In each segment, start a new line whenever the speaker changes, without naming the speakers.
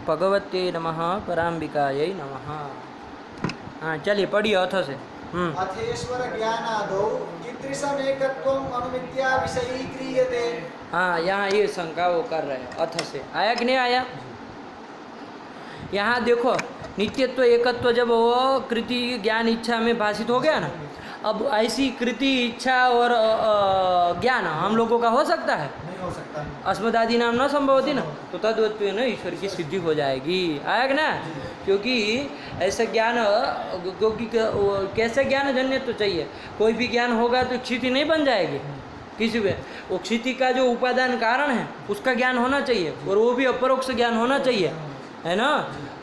भगवते नमः पराम्बिकायै नमः। हाँ चलिए पढ़िए अथ से।
अथेश्वर ज्ञानादौ कीदृशम् एकत्वम् अनुमित्या विषयी क्रियते।
हाँ यहाँ ये शंका वो कर रहे हैं अथ से। आया कि नहीं आया? यहाँ देखो नित्यत्व एकत्व जब वो कृति ज्ञान इच्छा में भाषित हो गया ना, अब ऐसी कृति इच्छा और ज्ञान हम लोगों का हो सकता है?
नहीं हो सकता।
अस्मदादि नाम न संभवती ना, तो तद्वत्व न ईश्वर की सिद्धि हो जाएगी। आया कि ना? क्योंकि ऐसा ज्ञान, क्योंकि कैसे ज्ञान जन्य तो चाहिए, कोई भी ज्ञान होगा तो क्षिति नहीं बन जाएगी किसी भी। वो क्षिति का जो उपादान कारण है उसका ज्ञान होना चाहिए, और वो भी अपरोक्ष ज्ञान होना चाहिए, है ना।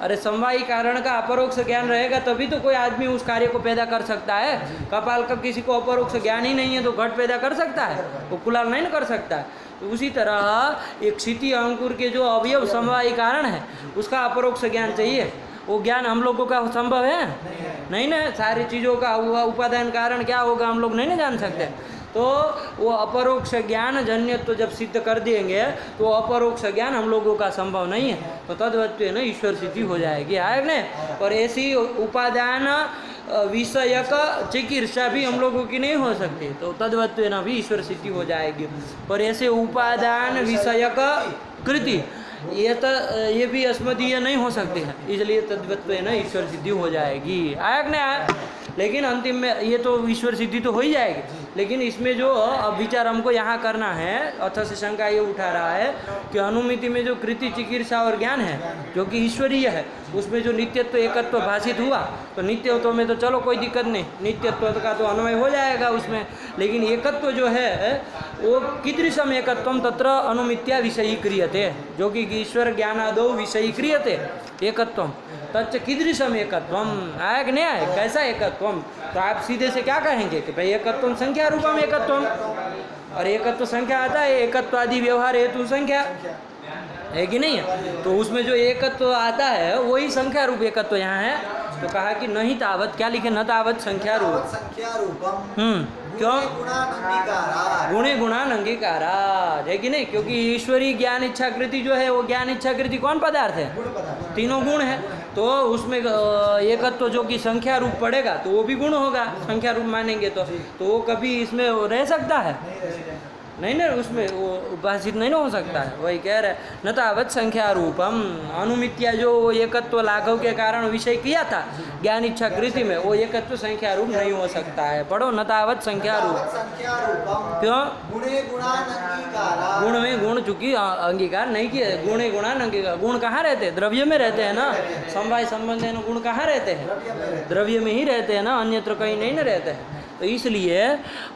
अरे समवायी कारण का अपरोक्ष ज्ञान रहेगा तभी तो कोई आदमी उस कार्य को पैदा कर सकता है। कपाल का किसी को अपरोक्ष ज्ञान ही नहीं है तो घट पैदा कर सकता है? वो कुलाल नहीं कर सकता है। तो उसी तरह एक क्षिति अंकुर के जो अवयव समवायी कारण है उसका अपरोक्ष ज्ञान चाहिए। वो ज्ञान हम लोगों का संभव है? नहीं ना। सारी चीज़ों का उपादान कारण क्या होगा हम लोग नहीं ना जान सकते। तो वो अपरोक्ष ज्ञान जन्यत्व जब सिद्ध कर देंगे तो अपरोक्ष ज्ञान हम लोगों का संभव नहीं है, तो तद्वत्व न ईश्वर सिद्धि हो जाएगी। आए ने? और ऐसी उपादान विषयक चिकित्सा भी हम लोगों की नहीं हो सकती, तो तद्वत्व न भी ईश्वर सिद्धि हो जाएगी। और ऐसे उपादान विषयक कृति ये भी अस्मदीय नहीं हो सकती है, इसलिए तद्वत्व न ईश्वर सिद्धि हो जाएगी। आया कि नहीं आया? लेकिन अंतिम में ये तो ईश्वर सिद्धि तो हो ही जाएगी, लेकिन इसमें जो अब विचार हमको यहाँ करना है, अथ से शंका ये उठा रहा है कि अनुमिति में जो कृति चिकित्सा और ज्ञान है जो कि ईश्वरीय है, उसमें जो नित्यत्व एकत्व भाषित हुआ, तो नित्यत्व में तो चलो कोई दिक्कत नहीं, नित्यत्व का तो अन्वय हो जाएगा उसमें। लेकिन एकत्व जो है वो कीदृशम एकत्वम तत्र अनुमित्या विषयी क्रियते, जो कि ईश्वर ज्ञानादौ विषयी क्रियते एकत्वम तच्च कीदृशम एकत्वम। आया कि नहीं आया? कैसा एकत्वम? तो आप सीधे से क्या कहेंगे कि भाई एकत्वम संख्या रूपम एकत्वम, और एकत्व संख्या आता है, एकत्वादि व्यवहार हेतु संख्या है कि नहीं है? तो उसमें जो एकत्व आता है वही संख्या रूप एकत्व यहाँ है। तो कहा कि नहीं तावत, क्या लिखे? न तावत संख्या रूप। क्यों? गुणे गुणानंगीकारा, है कि नहीं? क्योंकि ईश्वरी ज्ञान इच्छाकृति जो है वो ज्ञान इच्छाकृति कौन पदार्थ है? तीनों गुण है। तो उसमें एकत्व जो कि संख्या रूप पड़ेगा तो वो भी गुण होगा, संख्या रूप मानेंगे तो वो कभी इसमें रह सकता है? नहीं ना, उसमें वो उपासित नहीं ना हो सकता है। वही कह रहे न तावत संख्या रूपम, अनुमित्या जो एकत्व लाघव के कारण विषय किया था ज्ञान इच्छा कृति में, वो एकत्व संख्या रूप नहीं हो सकता है। पढ़ो न तावत संख्या रूप। क्यों? गुण में गुण चूंकि अंगीकार नहीं किया, गुणे गुणान अंगीकार। गुण कहाँ रहते हैं? द्रव्य में रहते हैं ना। समवाय संबंध गुण कहाँ रहते हैं? द्रव्य में ही रहते हैं ना, अन्यत्र कहीं नहीं ना रहते हैं। तो इसलिए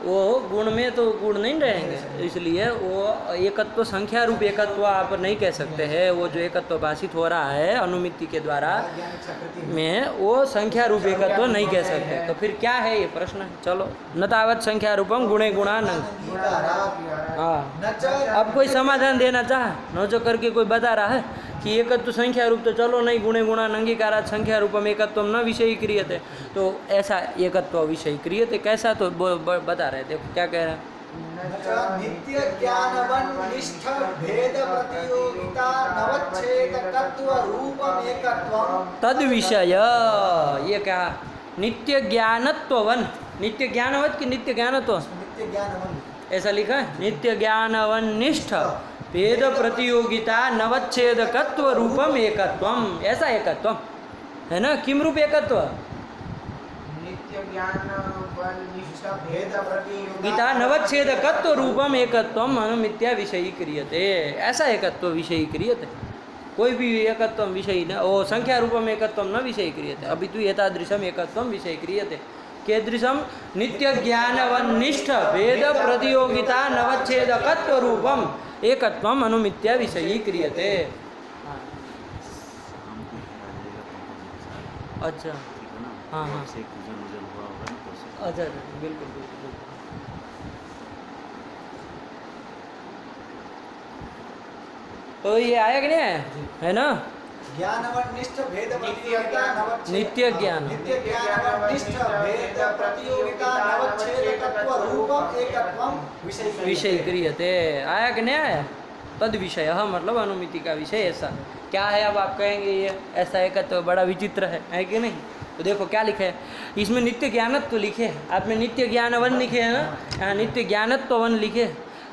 वो गुण में तो गुण नहीं रहेंगे, इसलिए वो एकत्व संख्या रूप एकत्व आप नहीं कह सकते हैं। वो जो एकत्व भाषित हो रहा है अनुमिति के द्वारा में, वो संख्या रूप एकत्व नहीं कह सकते। तो फिर क्या है ये प्रश्न? चलो न तावत संख्या रूपम गुणे गुणानंग। हाँ, अब कोई समाधान देना चाह न जो करके कोई बता रहा है कि एकत्व संख्या रूप तो चलो नहीं, गुणे गुणानंगीकारात् संख्या रूपम एकत्व न विषयी क्रियते, तो ऐसा एकत्व विषयी क्रियते कैसा? तो बता रहे थे, क्या कह रहे हैं?
नित्य ज्ञानवन्निष्ठ भेद प्रतियोगिता नवच्छेदकत्व रूपम एकत्वम
तद विषय। ये क्या? नित्य ज्ञानत्ववन, नित्य ज्ञानवत कि नित्य ज्ञानत्व?
नित्य ज्ञानवन
ऐसा लिखा है। नित्य ज्ञानवन्निष्ठ भेद प्रतियोगिता नवच्छेदकत्व रूपम एकत्वम, ऐसा एकत्वम है ना। किम रूप एकत्व?
नित्य ज्ञानवन्निष्ठ भेद प्रतियोगिता
नवच्छेदकत्व रूपम एकत्वम अनुमित्या विषयी क्रियते, ऐसा एकत्व विषयी क्रियते। कोई भी एकत्व विषयी न, वो संख्या रूपम एकत्व न विषयी क्रियते। अभी तो एतादृशम एकत्व विषयी क्रियते। कीदृशम? नित्य ज्ञानवन्निष्ठ भेद प्रतियोगिता नवच्छेदकत्व रूपम एकत्वम अनुमित्या विषयी क्रियते। अच्छा हाँ हाँ अच्छा बिल्कुल बिल्कुल। तो ये आया कि नहीं आया? है ना।
ज्ञानवन्निष्ठ भेद प्रतियोगिता
नित्य ज्ञान,
नित्य ज्ञानवन्निष्ठ भेद प्रतियोगिता नवच्छेदकत्व रूपम एकत्वम
विषय क्रियते। आया कि नहीं आया? तद विषय मतलब अनुमिति का विषय ऐसा क्या है। अब आप कहेंगे ये ऐसा है तो बड़ा विचित्र है कि नहीं। तो देखो क्या लिखे है इसमें, नित्य ज्ञानत्व लिखे है, आप में नित्य ज्ञानवन लिखे है ना, यहाँ नित्य ज्ञानत्वन लिखे।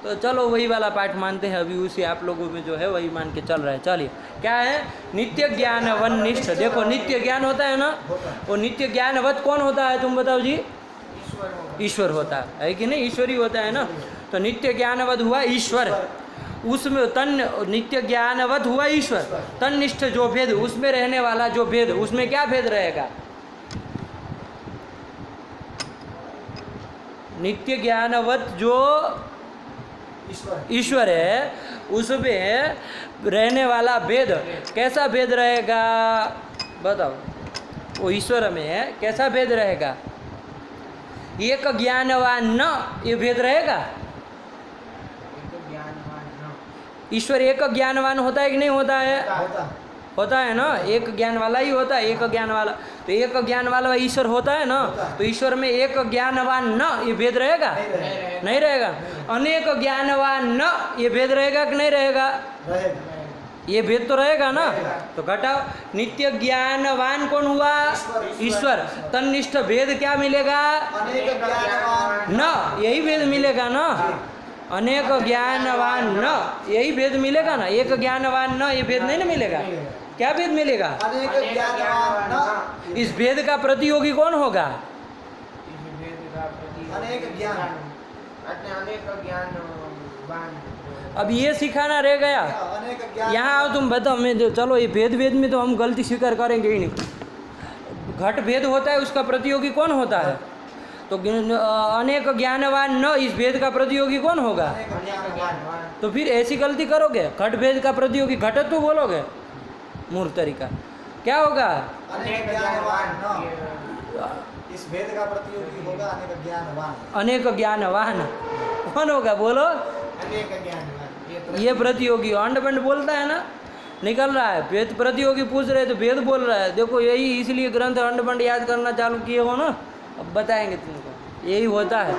तो चलो वही वाला पाठ मानते हैं, अभी उसी आप लोगों में जो है वही मान के चल रहा है। चलिए क्या है, नित्य ज्ञानवन निष्ठ। देखो नित्य ज्ञान होता है ना, वो नित्य ज्ञानवत कौन होता है तुम बताओ जी? ईश्वर होता है कि नहीं, ईश्वरी होता है ना। तो नित्य ज्ञानवत हुआ ईश्वर, उसमें तन नित्य ज्ञानवत हुआ ईश्वर, तन्निष्ठ जो भेद, उसमें रहने वाला जो भेद, उसमें क्या भेद रहेगा? नित्य ज्ञानवत जो ईश्वर है उसमें रहने वाला भेद, कैसा भेद रहेगा बताओ? वो ईश्वर में कैसा भेद रहेगा? एक ज्ञानवान न, ये भेद रहेगा। ईश्वर एक ज्ञानवान होता है कि नहीं होता है? होता है ना, एक ज्ञान वाला ही होता है, एक ज्ञान वाला। तो एक ज्ञान वाला ईश्वर होता है ना, तो ईश्वर में एक ज्ञानवान न, ये भेद रहेगा? नहीं रहेगा। अनेक ज्ञानवान न, ये भेद रहेगा कि नहीं रहेगा? ये भेद तो रहेगा ना। तो घटाओ, नित्य ज्ञानवान कौन हुआ? ईश्वर। तन्निष्ठ भेद क्या मिलेगा? न, यही भेद मिलेगा ना। अनेक ज्ञानवान न, यही भेद मिलेगा ना। एक ज्ञानवान न, ये भेद नहीं ना मिलेगा। क्या भेद मिलेगा?
अनेक ज्ञानवान न।
इस भेद का प्रतियोगी कौन होगा?
अनेक ज्ञान,
अनेक ज्ञानवान।
अब ये सिखाना रह गया।
अनेक ज्ञान।
यहाँ आओ तुम बताओ, मैं चलो ये भेद में तो हम गलती स्वीकार करेंगे ही नहीं। घट भेद होता है, उसका प्रतियोगी कौन होता है? तो अनेक ज्ञानवान न, इस भेद का प्रतियोगी कौन होगा? तो फिर ऐसी गलती करोगे, घट भेद का प्रतियोगी घटत तो बोलोगे, मूर्ख तरीका। क्या होगा?
अनेक ज्ञानवान न, इस भेद का प्रतियोगी होगा अनेक ज्ञानवान।
अनेक ज्ञानवान कौन होगा बोलो?
अनेक ज्ञानवान।
ये प्रतियोगी अंडबंड बोलता है ना, निकल रहा है। भेद प्रतियोगी पूछ रहे तो भेद बोल रहा है। देखो यही इसलिए ग्रंथ अंडबंड याद करना चालू किए हो ना, अब बताएंगे तुमको। यही होता है,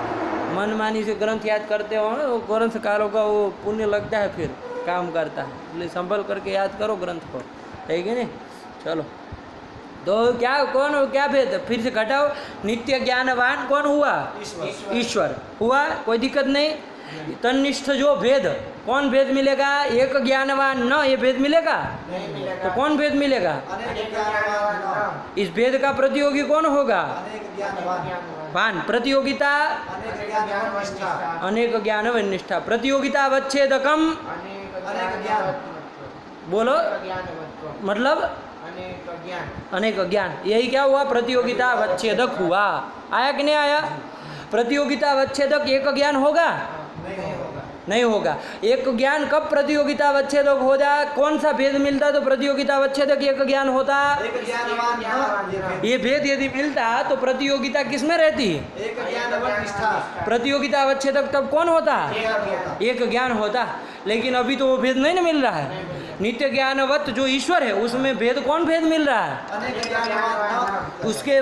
मनमानी से ग्रंथ याद करते हो ना, वो ग्रंथकारों का वो पुण्य लगता है, फिर काम करता है। इसलिए संभल करके याद करो ग्रंथ को, है कि नहीं। चलो तो क्या कौन हो, क्या भेद? फिर से घटाओ, नित्य ज्ञानवान कौन हुआ? ईश्वर हुआ, कोई दिक्कत नहीं। तन्निष्ठ जो भेद, कौन भेद मिलेगा? एक ज्ञानवान न, ये भेद मिलेगा?
नहीं मिलेगा।
तो कौन भेद मिलेगा?
अनेक ज्ञानवान न,
इस भेद का प्रतियोगी कौन होगा?
अनेक ज्ञानवान।
भान प्रतियोगिता,
अनेक ज्ञानवान निष्ठा।
अनेक ज्ञान व निष्ठा। प्रतियोगिता अवच्छेदकम,
अनेक ज्ञान।
बोलो
ज्ञानवत्व।
मतलब
अनेक ज्ञान।
अनेक ज्ञान, यही क्या हुआ? प्रतियोगिता अवच्छेदक हुआ। आया कि नहीं आया? प्रतियोगिता अवच्छेदक एक ज्ञान होगा?
नहीं होगा।
नहीं होगा। एक ज्ञान कब प्रतियोगिता अवच्छेदक हो जाए? कौन सा भेद मिलता तो प्रतियोगिता अवच्छेदक एक ज्ञान होता?
एक ज्ञानवान न,
ये भेद यदि मिलता तो प्रतियोगिता किसमें रहती?
एक ज्ञानवान निष्ठा।
प्रतियोगिता अवच्छेदक तब कौन होता?
होता।
एक ज्ञान होता। लेकिन अभी तो वो भेद नहीं ना मिल रहा है। नित्य ज्ञानवत जो ईश्वर है उसमें भेद कौन भेद मिल रहा है?
अनेक ज्ञानवान न,
उसके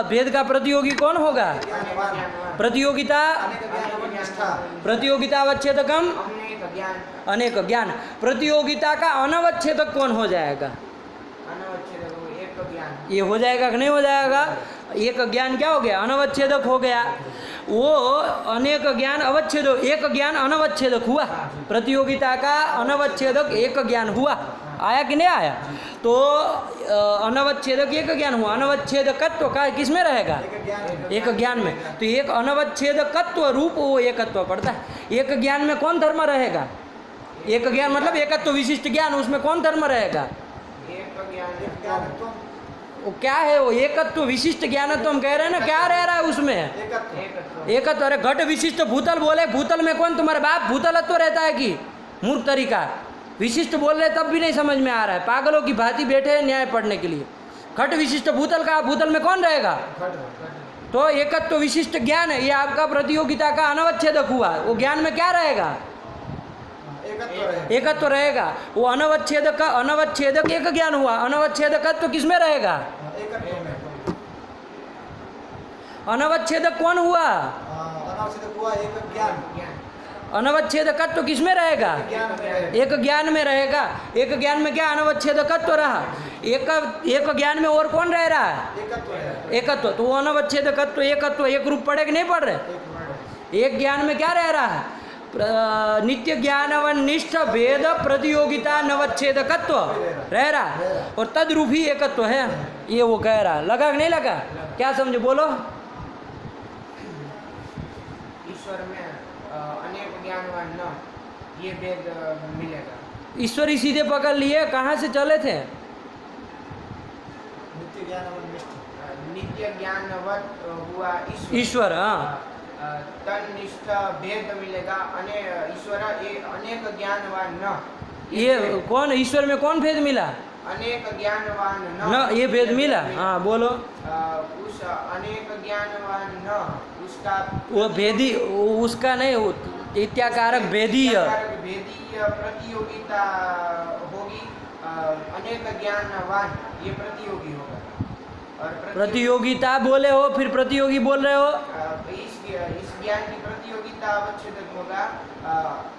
भेद का प्रतियोगी कौन होगा?
ज्ञानवान।
प्रतियोगिता,
अनेक ज्ञानवान निष्ठा।
प्रतियोगिता अवच्छेदकम
अनेक ज्ञान।
अनेक ज्ञान। प्रतियोगिता का अनवच्छेदक कौन हो जाएगा?
अनवच्छेदक एक ज्ञान।
ये हो जाएगा कि नहीं हो जाएगा? एक ज्ञान क्या हो गया? अनवच्छेदक हो गया। वो अनेक ज्ञान अवच्छेदक, एक ज्ञान अनवच्छेदक हुआ। प्रतियोगिता का अनवच्छेदक एक ज्ञान हुआ। आया कि नहीं आया? तो अनवच्छेदक एक ज्ञान हुआ। अनवच्छेदकत्व का किस में रहेगा?
एक ज्ञान।
एक ज्ञान में। तो एक अनवच्छेदकत्व रूप वो एकत्व पड़ता है। एक ज्ञान में कौन धर्म रहेगा? एक ज्ञान मतलब एकत्व विशिष्ट ज्ञान, उसमें कौन धर्म रहेगा?
एक ज्ञान।
ज्ञानत्व।
वो क्या है? वो एकत्व विशिष्ट ज्ञानत्व हम कह रहे हैं ना, क्या रह रहा है उसमें?
एकत्व।
एकत्व। अरे घट विशिष्ट भूतल बोले, भूतल में कौन तुम्हारे बाप भूतलत्व रहता है कि? मूर्ख तरीका। विशिष्ट बोल रहे तब भी नहीं समझ में आ रहा है, पागलों की भांति बैठे हैं न्याय पढ़ने के लिए। घट विशिष्ट भूतल का, भूतल में कौन रहेगा? तो एकत्व विशिष्ट ज्ञान है, ये आपका प्रतियोगिता का अनवच्छेदक हुआ। वो ज्ञान में क्या रहेगा?
एकत्व रहे।
एकत्व रहेगा। वो अनवच्छेदक का अनवच्छेदक एक ज्ञान हुआ। अनवच्छेदकत्व किसमें रहेगा?
एकत्व में।
अनवच्छेदक कौन हुआ?
अनावश्यक हुआ एक ज्ञान।
अनवच्छेदकत्व किस में रहेगा?
ज्ञान में रहेगा।
एक ज्ञान में रहेगा। एक ज्ञान में क्या अनवच्छेदकत्व रहा? एक ज्ञान में और कौन रह रहा है?
एकत्व है।
एकत्व। तो वो अनवच्छेदकत्व एकत्व एक रूप पड़े कि नहीं पड़ रहे? एक ज्ञान में क्या रह रहा है? नित्य ज्ञानवनिष्ठ भेद प्रतियोगिता नवच्छेदकत्व रह रहा है और तद्रूप ही एकत्व है, ये वो कह रहा है। लगा कि नहीं लगा? क्या समझे बोलो?
ईश्वर में अनेक ज्ञानवान न, ये भेद मिलेगा।
ईश्वरी सीधे पकड़ लिए, कहाँ से चले थे?
नित्य ज्ञानवनिष्ठ।
नित्य ज्ञानवत हुआ ईश्वर।
ईश्वर, हाँ।
तन्निष्ठ भेद मिलेगा। ईश्वर अनेक ज्ञानवान न,
ये कौन ईश्वर में कौन भेद मिला?
अनेक ज्ञानवान
न, ये भेद मिला। हाँ बोलो।
उस अनेक ज्ञानवान न, उसका
वो भेदी, उसका नहीं, इत्याकारक भेदीय।
भेदीय प्रतियोगिता होगी। अनेक ज्ञानवान ये प्रतियोगी होगा। और
प्रतियोगिता बोले हो, फिर प्रतियोगी बोल रहे हो।
इस ज्ञान की प्रतियोगिता अवच्छेदक होगा।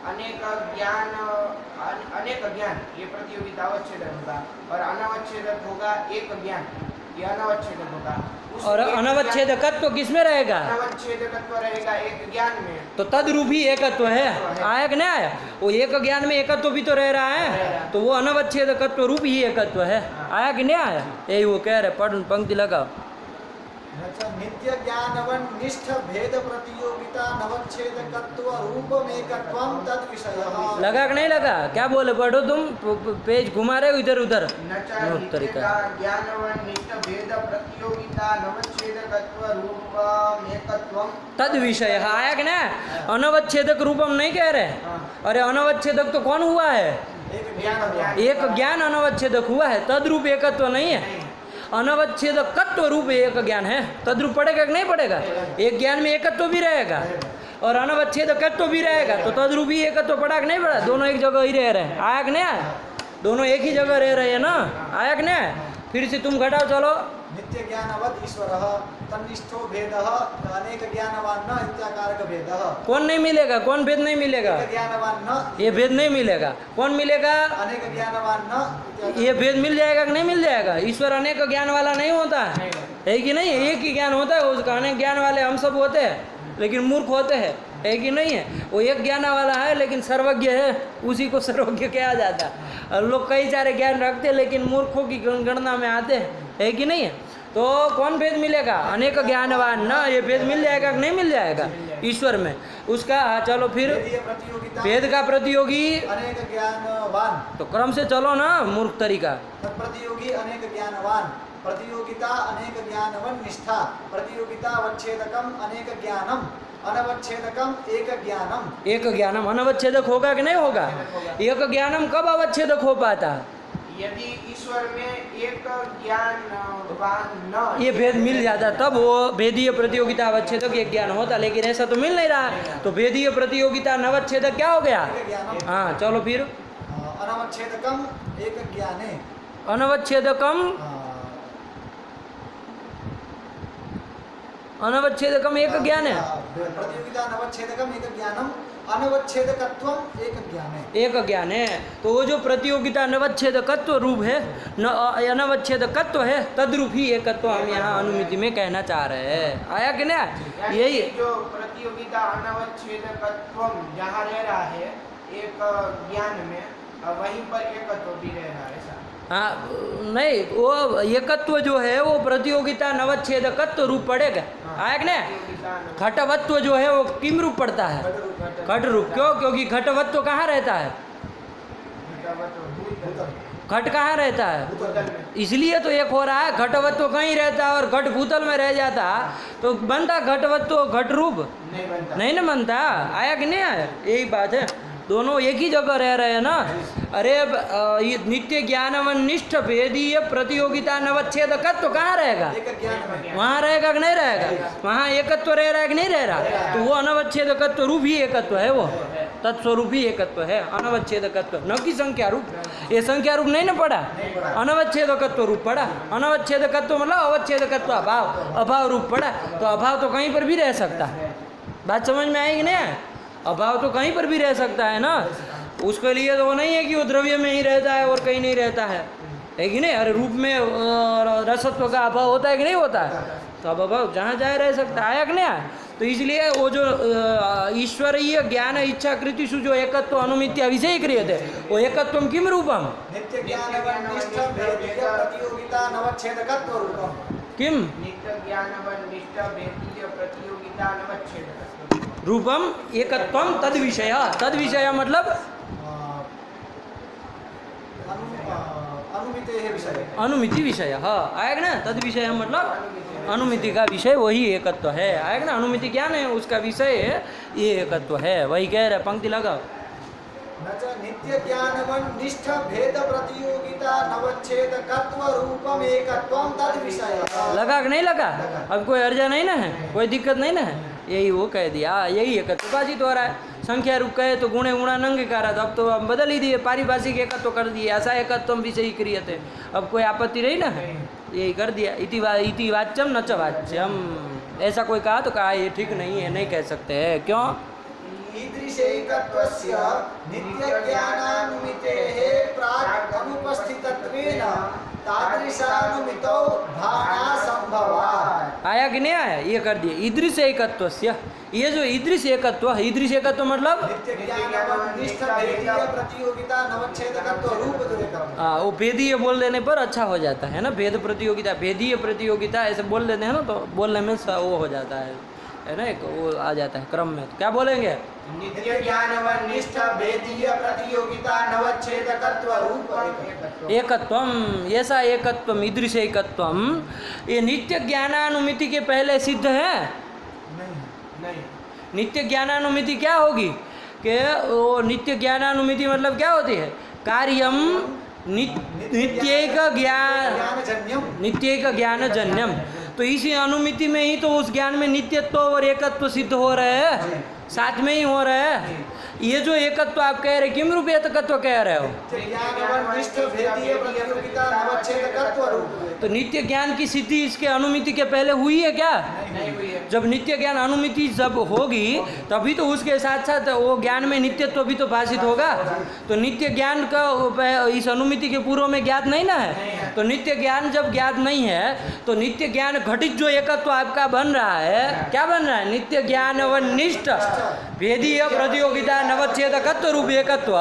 अनेक ज्ञान ये प्रतियोगिता अवच्छेदक होगा और अनवच्छेदक होगा एक ज्ञान, ये अनवच्छेदक होगा।
और अनवच्छेदकत्व किस में रहेगा?
अनवच्छेदकत्व रहेगा एक ज्ञान में।
तो तद्रूप ही एकत्व है। आया कि नहीं आया? वो एक ज्ञान में एकत्व भी तो रह रहा है, तो वो अनवच्छेदकत्व रूप ही एकत्व है। आया कि नहीं आया? यही वो कह रहे। पढ़, पंक्ति लगाओ।
अच्छा, नित्य ज्ञानवनिष्ठ भेद प्रतियोगिता नवच्छेदकत्व रूपमेकत्वं तद विषयः।
लगा कि नहीं लगा? क्या बोले? पढ़ो तुम, पेज घुमा रहे हो इधर उधर।
तरीका ज्ञानवनिष्ठ भेद प्रतियोगिता नवच्छेदकत्व रूपमेकत्वं
तद विषय। आया कि नहीं? अनवच्छेदक रूपम नहीं कह रहे। अरे अनवच्छेदक तो कौन हुआ है?
एक ज्ञान।
एक ज्ञान अनवच्छेदक हुआ है, तद्रूप एकत्व नहीं है। अनवच्छेदकत्व रूप एक ज्ञान है, तद्रूप पड़ेगा कि नहीं पड़ेगा? एक ज्ञान में एकत्व भी रहेगा और अनवच्छेदकत्व भी रहेगा, तो तद्रूप ही एकत्व पड़ा कि नहीं पड़ा? दोनों एक जगह ही रह रहे हैं। आया कि नहीं आया? दोनों एक ही जगह रह रहे हैं ना। आया कि नहीं? फिर से तुम घटाओ, चलो।
नित्य ज्ञानवद ईश्वरः तन्निष्ठो भेदः अनेक ज्ञानवान न इत्याकारक भेदः।
कौन नहीं मिलेगा? कौन भेद नहीं मिलेगा?
एक ज्ञानवान न,
ये भेद नहीं मिलेगा। कौन मिलेगा?
अनेक ज्ञानवान न।
ये भेद मिल जाएगा कि नहीं मिल जाएगा? ईश्वर अनेक ज्ञान वाला नहीं होता है कि नहीं? एक ही ज्ञान होता है उसका। अनेक ज्ञान वाले हम सब होते हैं, लेकिन मूर्ख होते हैं, है कि नहीं है? वो एक ज्ञान वाला है लेकिन सर्वज्ञ है, उसी को सर्वज्ञ कहा जाता है। और लोग कई सारे ज्ञान रखते हैं लेकिन मूर्खों की गणना में आते हैं, है कि नहीं है? तो कौन भेद मिलेगा? अनेक ज्ञानवान ना, ये भेद मिल जाएगा कि नहीं मिल जाएगा ईश्वर में उसका? चलो फिर भेद का प्रतियोगी
अनेक ज्ञानवान,
तो क्रम से चलो ना, मूर्ख तरीका।
प्रतियोगी अनेक ज्ञानवान, प्रतियोगिता अनेक ज्ञानवन निष्ठा, प्रतियोगिता अवच्छेदकम अनेक ज्ञानम, अनवच्छेदकम एक ज्ञानम।
एक ज्ञानम अनवच्छेदक होगा कि नहीं होगा? एक ज्ञानम कब अवच्छेदक हो पाता है?
यदि ईश्वर में एक ज्ञानवान न,
ये भेद मिल जाता तब वो भेदीय प्रतियोगिता अवच्छेदक एक ज्ञान होता, लेकिन ऐसा तो मिल नहीं रहा है। तो भेदीय प्रतियोगिता नवच्छेदक क्या हो गया? हाँ चलो फिर।
अनवच्छेदकम एक ज्ञाने,
अनवच्छेदकम, अनवच्छेदकम एक ज्ञान है।
प्रतियोगिता अनवच्छेदकम एक ज्ञानम, अनवच्छेदकत्वम एक ज्ञान है।
एक ज्ञान है। तो वो जो प्रतियोगिता अनवच्छेदकत्व रूप है, अनवच्छेदकत्व है, तद्रूप ही एकत्व हम यहाँ अनुमिति में कहना चाह रहे हैं। आया कि नहीं? यही
जो प्रतियोगिता अनवच्छेदकत्व जहाँ रह रहा है एक ज्ञान में, वहीं पर एकत्व भी रह रहा है। ऐसा
हाँ नहीं, वो एकत्व जो है वो प्रतियोगिता नवच्छेदकत्व रूप पड़ेगा। आया कि नहीं? घटवत्व जो है वो किम रूप पड़ता है? घट रूप। क्यों? क्योंकि घटवत्व कहाँ रहता है? घट कहाँ रहता है? इसलिए तो एक हो रहा है। घटवत्व कहीं रहता है और घट भूतल में रह जाता तो बनता घटवत्व घट रूप नहीं ना बनता। आया कि नहीं आया? यही बात है, दोनों एक ही जगह रह रहे हैं ना। अरे ये नित्य ज्ञानवनिष्ठ भेदीय प्रतियोगिता नवच्छेदकत्व कहाँ रहेगा? वहाँ रहेगा कि नहीं रहेगा? वहाँ एकत्व रह रहा है कि नहीं रह रहा? तो वो अनवच्छेदकत्व रूप ही एकत्व है, वो तत्स्वरूप ही एकत्व है। अनवच्छेदकत्व न कि संख्या रूप। ये संख्या रूप नहीं ना पड़ा, अनवच्छेदकत्व रूप पड़ा। अनवच्छेदकत्व मतलब अवच्छेदकत्व अभाव, अभाव रूप पड़ा। तो अभाव तो कहीं पर भी रह सकता है। बात समझ में आएगी नहीं? अभाव तो कहीं पर भी रह सकता है ना, उसके लिए तो वो नहीं है कि वो द्रव्य में ही रहता है और कहीं नहीं रहता है कि नहीं। अरे रूप में रसत्व का अभाव होता है कि नहीं होता है, तो अब अभाव जहाँ जाए रह सकता है, आया कि नहीं आया। तो इसलिए वो जो ईश्वरीय ज्ञान इच्छा कृतिषु जो एकत्व अनुमित्य विषय क्रियते वो एकत्वम किम रूपम
नित्य ज्ञानवन्निष्ठ भेदीय प्रतियोगिता नवच्छेदकत्व रूपम
किम
नित्य ज्ञानवन्निष्ठ भेदीय प्रतियोगिता नवच्छेदकत्व
रूपम एकत्वम तद विषय मतलब अनुमिति विषय। हाँ आएगा ना, तद विषय मतलब अनुमिति का विषय वही एकत्व है, आएगा ना। अनुमिति ज्ञान है उसका विषय ये एकत्व है, वही कह रहे। पंक्ति लगाओ।
नित्य ज्ञानवन्निष्ठ भेद प्रतियोगिता नवच्छेदकत्व रूपम एकत्वम तद विषय।
लगा कि नहीं लगा? अब कोई अर्जा नहीं ना है, कोई दिक्कत नहीं ना है, यही वो कह दिया, यही एकत्व बाजित हो रहा है। संख्या रूप कहे तो गुणे गुणानंगीकारात्, अब तो हम बदल ही दिए, पारिभाषिक एकत्व कर दिए, ऐसा एकत्व विषय क्रियते, अब कोई आपत्ति रही ना है, यही कर दिया। इति वाच्यम न च वाच्यम, ऐसा कोई कहा तो कहा ये ठीक नहीं है, नहीं कह सकते हैं। क्यों?
ईदृशैकत्वस्य नित्य ज्ञानानुमितेः प्राक् अनुपस्थितत्वेन तादृशानुमितौ भावना संभवात्।
आया कि नहीं आया? ये कर दिए। ईदृश एकत्वस्य, ये जो ईदृश एकत्व है, ईदृश एकत्व मतलब
नित्य ज्ञानवन्निष्ठ भेदीय प्रतियोगिता नवच्छेदकत्व रूप जो एकत्व।
हाँ, वो भेदीय बोल देने पर अच्छा हो जाता है ना, भेद प्रतियोगिता, भेदीय प्रतियोगिता ऐसे बोल देते हैं ना, तो बोलने में वो हो जाता है ना, एक वो आ जाता है क्रम में। तो क्या बोलेंगे?
नित्य ज्ञानवन्निष्ठ भेदीय प्रतियोगिता नवच्छेदकत्व रूप
एकत्वम, ऐसा एकत्वम, ईदृश एकत्वम, ये नित्य ज्ञानानुमिति के पहले सिद्ध है?
नहीं।
नित्य ज्ञानानुमिति क्या होगी कि वो नित्य ज्ञानानुमिति मतलब क्या होती है? कार्यम नित्यैक ज्ञान, नित्यैक ज्ञानजन्यम। तो इसी अनुमिति में ही तो उस ज्ञान में नित्यत्व और एकत्व सिद्ध हो रहे हैं, साथ में ही हो रहे हैं। ये जो एकत्व आप कह रहे, किम रूप एकत्व कह रहे हो? तो नित्य ज्ञान की सिद्धि इसके अनुमिति के पहले हुई है क्या?
नहीं हुई है।
जब नित्य ज्ञान अनुमिति जब होगी तभी तो उसके साथ साथ वो ज्ञान में नित्यत्व भी तो भाषित होगा। तो नित्य ज्ञान का इस अनुमिति के पूर्व में ज्ञात नहीं ना है। तो नित्य ज्ञान जब ज्ञात नहीं है तो नित्य ज्ञान घटित जो एकत्व आपका बन रहा है, क्या बन रहा है? नित्य ज्ञान व निष्ठ भेदीय प्रतियोगिता नवच्छेदकत्व रूप एकत्व,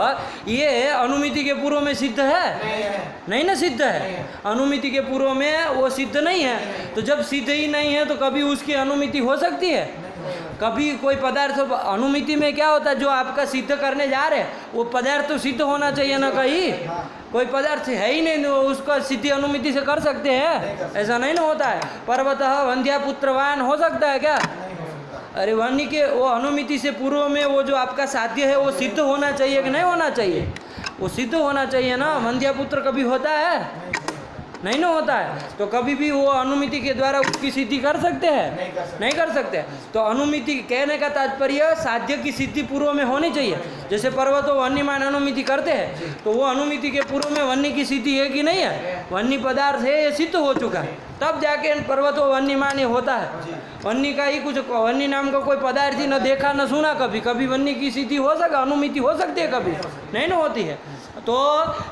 ये अनुमिति के पूर्व में सिद्ध है? नहीं ना सिद्ध है। अनुमिति के पूर्व में वो सिद्ध नहीं है। तो जब सिद्ध ही नहीं है तो कभी उसकी अनुमिति हो सकती है? कभी कोई पदार्थ अनुमिति में क्या होता है, जो आपका सिद्ध करने जा रहे हैं वो पदार्थ तो सिद्ध होना चाहिए ना। कहीं कोई पदार्थ है ही नहीं, उसका सिद्धि अनुमिति से कर सकते हैं? ऐसा नहीं ना होता है। पर्वतः वंध्या पुत्रवान हो सकता है क्या? अरे वन्य के वो अनुमिति से पूर्व में वो जो आपका साध्य है वो सिद्ध होना चाहिए कि नहीं होना चाहिए? वो सिद्ध होना चाहिए ना। वंध्या पुत्र कभी होता है? नहीं ना होता है। तो कभी भी वो अनुमिति के द्वारा उसकी सिद्धि कर सकते हैं? नहीं कर सकते। तो अनुमिति कहने का तात्पर्य साध्य की सिद्धि पूर्व में होनी चाहिए। जैसे पर्वतो वन्यमान अनुमिति करते हैं तो वो अनुमिति के पूर्व में वन्य की सिद्धि है कि नहीं है? वन्य पदार्थ है, ये सिद्ध हो चुका है, तब जाके पर्वतो वन्यमान ये होता है। वन्य का ही कुछ, वन्य नाम का कोई पदार्थ ही न देखा न सुना कभी, कभी वन्य की सिद्धि हो सका, अनुमिति हो सकती है कभी? नहीं ना होती है। तो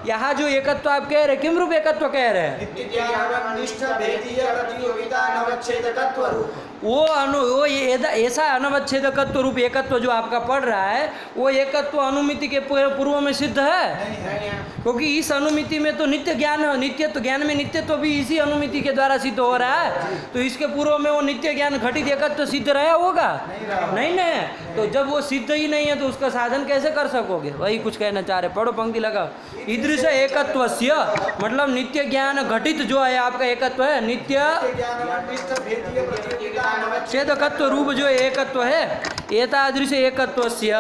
यहाँ जो एकत्व आप कह रहे, किम रूप एकत्व कह रहे हैं? वो ऐसा अनवच्छेदकत्व रूप एकत्व जो आपका पढ़ रहा है वो एकत्व अनुमिति के पूर्व में सिद्ध है। क्योंकि इस अनुमिति में तो नित्य ज्ञान, नित्यत्व ज्ञान में नित्यत्व भी इसी अनुमिति के द्वारा सिद्ध हो रहा है। तो इसके पूर्व में वो नित्य ज्ञान घटित एकत्व सिद्ध रहा होगा? नहीं ना। तो जब वो सिद्ध ही नहीं है तो उसका साधन कैसे कर सकोगे? वही कुछ कहना चाह रहे। पढ़ो पंक्ति लगाओ। ईदृश एकत्वस्य मतलब नित्य ज्ञान घटित जो है आपका एकत्व है, नित्य छेदकत्व रूप जो एकत्व है, एतादृश एकत्वस्य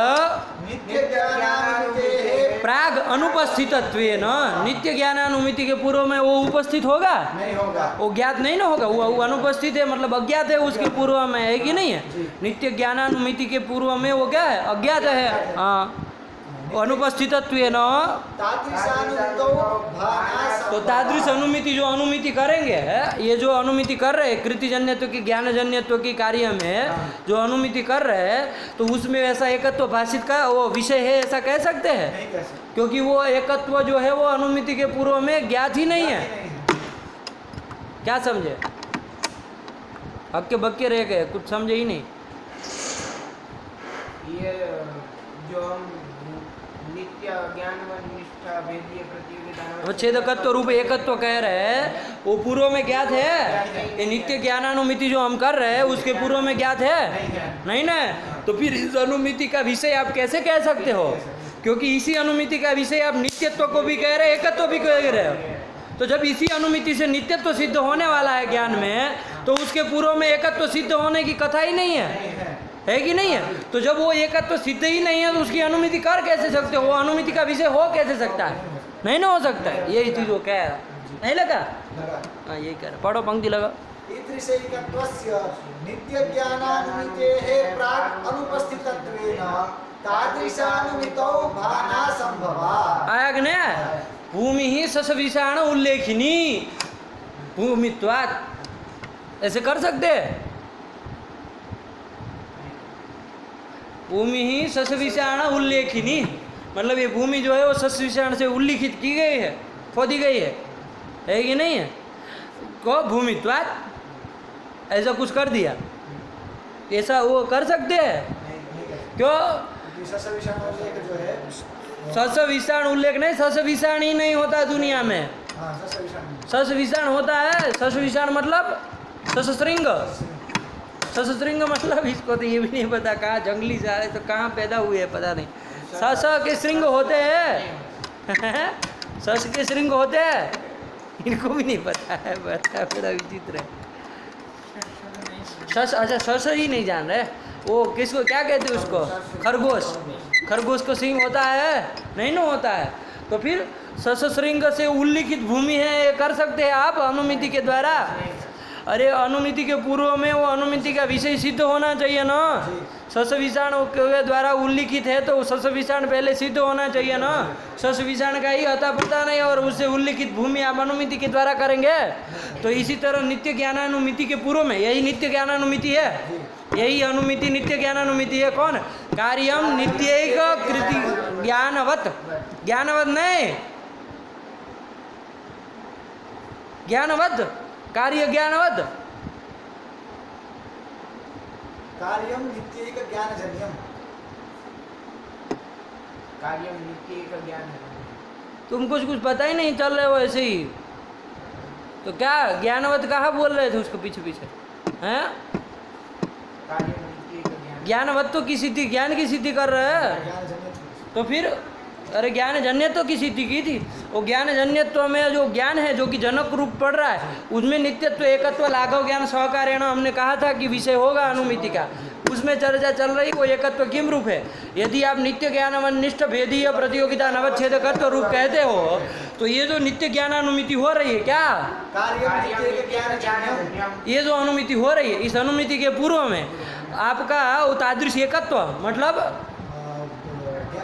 प्राग अनुपस्थितत्वेन, नित्य ज्ञानानुमिति के पूर्व में वो उपस्थित होगा?
नहीं होगा।
वो ज्ञात नहीं ना होगा। वो अनुपस्थित है मतलब अज्ञात है उसके पूर्व में, है कि नहीं है? नित्य ज्ञानानुमिति के पूर्व में वो क्या है? अज्ञात है। हाँ अनुपस्थितत्वेन,
तादृशानुमितौ भाना
तो तादृश अनुमिति जो अनुमिति करेंगे, ये जो अनुमिति कर रहे हैं कृतिजन्यत्व की ज्ञानजन्यत्व की कार्य में जो अनुमिति कर रहे हैं, तो उसमें ऐसा एकत्व भाषित का वो विषय है ऐसा कह सकते हैं?
नहीं कह सकते।
क्योंकि वो एकत्व जो है वो अनुमिति के पूर्व में ज्ञात ही नहीं है। क्या समझे? हक्के बक्के रह गए, कुछ समझे ही नहीं।
ये जो हम नित्य ज्ञान व निष्ठा भेदीय प्रतियोगिता
वो छेदकत्व रूप एकत्व कह रहे हैं, वो पूर्व में ज्ञात है? ये नित्य ज्ञानानुमिति जो हम कर रहे हैं उसके पूर्व में ज्ञात है? नहीं ना। तो फिर इस अनुमिति का विषय आप कैसे कह सकते हो? क्योंकि इसी अनुमिति का विषय आप नित्यत्व को भी कह रहे हैं, एकत्व भी कह रहे हो। तो जब इसी अनुमिति से नित्यत्व सिद्ध होने वाला है ज्ञान में, तो उसके पूर्व में एकत्व सिद्ध होने की कथा ही नहीं है कि नहीं है? तो जब वो एकत्व सिद्ध ही नहीं है तो उसकी अनुमिति कर कैसे सकते हो? वो अनुमिति का विषय हो कैसे सकता है? नहीं ना हो सकता है। यही चीज वो कह रहा, नहीं लगा? हाँ यही कह रहा। पढ़ो, पंक्ति लगा।
ईदृशैकत्वस्य नित्यज्ञानानुमितेः प्राक् अनुपस्थितत्वेन तादृशानुमितौ भाना संभवा।
आया कि नहीं? भूमि ही सस विषाण उल्लेखिनी भूमित्वात्, ऐसे कर सकते? भूमि ही सस विषाण उल्लेखिनी, मतलब ये भूमि जो है वो सस विषाण से उल्लिखित की गई है, खोदी गई है कि नहीं है? को भूमित्वात्, ऐसा कुछ कर दिया, ऐसा वो कर सकते हैं? क्यों?
सस विषाण उल्लेख जो है,
सस विषाण उल्लेख नहीं, सस विषाण ही नहीं होता दुनिया में।
हाँ, सस विषाण,
सस विषाण होता है। सस विषाण मतलब ससश्रिंग, ससश्रिंग मतलब इसको तो ये भी नहीं पता, कहाँ जंगली जा रहे तो कहाँ पैदा हुए है पता नहीं। सस के श्रृंग होते हैं सस के श्रृंग होते हैं, इनको भी नहीं पता है। बड़ा विचित्र है। सस, अच्छा सस ही नहीं जान रहे। वो किसको क्या कहते हैं उसको? खरगोश। खरगोश को सिंह होता है? नहीं ना होता है। तो फिर ससश्रिंग से उल्लिखित भूमि है, ये कर सकते हैं आप अनुमिति के द्वारा? अरे अनुमिति के पूर्व में वो अनुमिति का विषय सिद्ध होना चाहिए ना। सस विषाण के द्वारा उल्लिखित है तो सस विषाण पहले सिद्ध होना चाहिए ना। सस विषाण का ही अता पता नहीं और उससे उल्लिखित भूमि आप अनुमिति के द्वारा करेंगे। तो इसी तरह नित्य ज्ञानानुमिति के पूर्व में यही नित्य ज्ञानानुमिति है, यही अनुमिति नित्य ज्ञानानुमिति है। कौन? कार्यम नित्यैक कृति ज्ञानवत, ज्ञानवत नहीं, ज्ञानवत, कार्य ज्ञानवत।
कार्यम नित्यैक ज्ञानजन्यम,
कार्यम नित्यैक ज्ञान है।
तुम कुछ पता ही नहीं चल रहे हो ऐसे ही। तो क्या ज्ञानवत कहाँ बोल रहे थे उसको पीछे पीछे हैं?
कार्यम नित्यैक ज्ञान,
ज्ञानवत्व की सिद्धि, ज्ञान की सिद्धि कर रहे हैं।
ज्ञानजन्य।
तो फिर अरे ज्ञान जन्यत्व की सिद्धि की थी। वो ज्ञान जन्यत्व में जो ज्ञान है जो कि जनक रूप पड़ रहा है उसमें नित्यत्व एकत्व लाघव ज्ञान सहकार्यण हमने कहा था कि विषय होगा अनुमिति का, उसमें चर्चा चल रही। वो एकत्व किम रूप है? यदि आप नित्य ज्ञानवनिष्ठ भेदीय प्रतियोगिता नवच्छेदकत्व रूप कहते हो तो ये जो नित्य ज्ञानानुमिति हो रही है क्या?
कार्यम नित्यैक ज्ञानजन्यम,
ये जो अनुमिति हो रही है इस अनुमिति के पूर्व में आपका तादृश एकत्व मतलब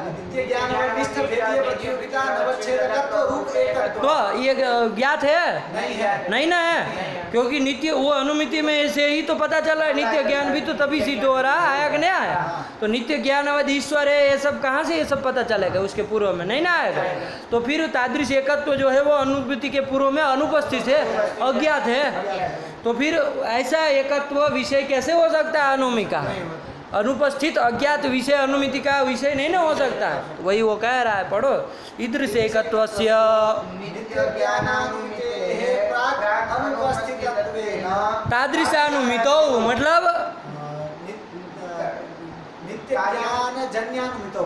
नित्य ज्ञानवनिष्ठ भेदीय प्रतियोगिता नवच्छेदकत्व रूप एकत्व
तो ये ज्ञात है?
नहीं है,
नहीं ना है। क्योंकि नित्य वो अनुमिति में से ही तो पता चला है नित्य ज्ञान भी तो तभी सिद्ध हो रहा है, आया कि नहीं आया? तो नित्य ज्ञानवद ईश्वर है ये सब कहाँ से ये सब पता चलेगा? उसके पूर्व में नहीं ना आएगा। तो फिर तादृश एकत्व जो है वो अनुमिति के पूर्व में अनुपस्थित है, अज्ञात है। तो फिर ऐसा एकत्व विषय कैसे हो सकता है? अनुमिति का अनुपस्थित अज्ञात विषय अनुमिति का विषय नहीं ना हो सकता है। वही वो कह रहा है, पढ़ो। ईदृश एकत्वस्य
नित्य ज्ञानानुमितेः प्राक् अनुपस्थितत्वेन
तादृशानुमितौ मतलब
नित्य ज्ञानजन्यानुमितौ।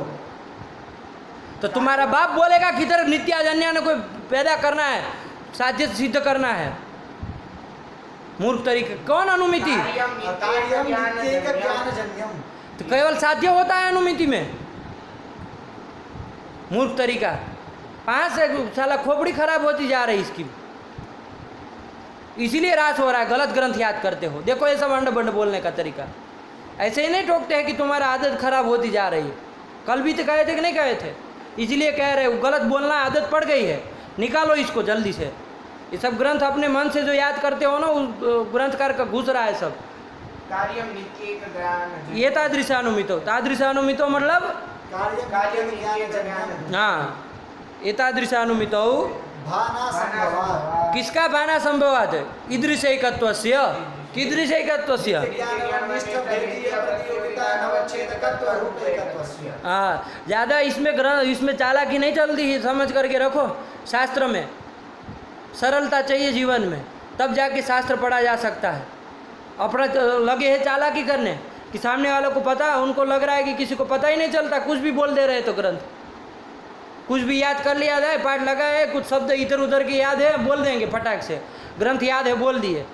तो तुम्हारा बाप बोलेगा किधर नित्याजन्य ने कोई पैदा करना है, साध्य सिद्ध करना है? मूर्ख तरीके। कौन अनुमिति?
कार्यम नित्यैक ज्ञानजन्यम,
तो केवल साध्य होता है अनुमिति में। मूर्ख तरीका। 5 से साला खोपड़ी खराब होती जा रही इसकी, इसीलिए रास हो रहा है। गलत ग्रंथ याद करते हो। देखो ये सब अंड बंड बोलने का तरीका। ऐसे ही नहीं टोकते हैं कि तुम्हारा आदत खराब होती जा रही है। कल भी तो कहे थे कि नहीं कहे थे? इसलिए कह रहे हो गलत बोलना आदत पड़ गई है, निकालो इसको जल्दी से। ये सब ग्रंथ अपने मन से जो याद करते हो ना, उस ग्रंथकार का घुस रहा है सब।
कार्यम नित्येक ज्ञान
ये तादृशानुमितो, तादृशानुमितो मतलब
कार्यम नित्येक ज्ञान
हाँ, ये तादृशानुमितो
भाना संभवात्
किसका भाना संभवात है? ईदृशैकत्वस्य, कीदृशैकत्वस्य?
ज्ञाननिष्ठ भेदीय प्रतियोगिता नवच्छेदकत्व रूपैकत्वस्य।
हाँ, ज़्यादा इसमें चालाकी नहीं चलती है, समझ करके रखो। शास्त्र में सरलता चाहिए जीवन में, तब जाके शास्त्र पढ़ा जा सकता है। अपना लगे है चालाकी करने कि सामने वालों को पता, उनको लग रहा है कि किसी को पता ही नहीं चलता, कुछ भी बोल दे रहे तो ग्रंथ, कुछ भी याद कर लिया है, पाठ लगा है, कुछ शब्द इधर उधर के याद है, बोल देंगे फटाक से, ग्रंथ याद है बोल दिए,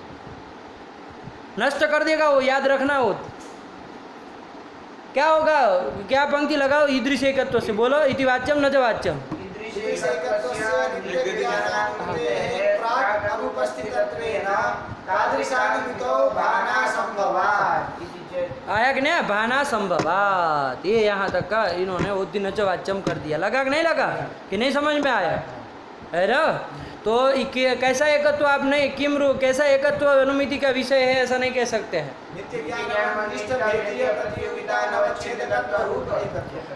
नष्ट कर देगा वो, याद रखना हो। क्या होगा, क्या पंक्ति लगाओ? ईदृशैकत्व से बोलो, इति वाच्यम न च वाच्यम। आया कि नहीं? भाना संभवात, ये यहाँ तक का इन्होंने उद्दीन च वाच्यम कर दिया। लगा कि नहीं लगा? कि नहीं समझ में आया है ना? तो कैसा एकत्व आप नहीं, किम रूप, कैसा एकत्व अनुमिति का विषय है ऐसा नहीं कह सकते हैं।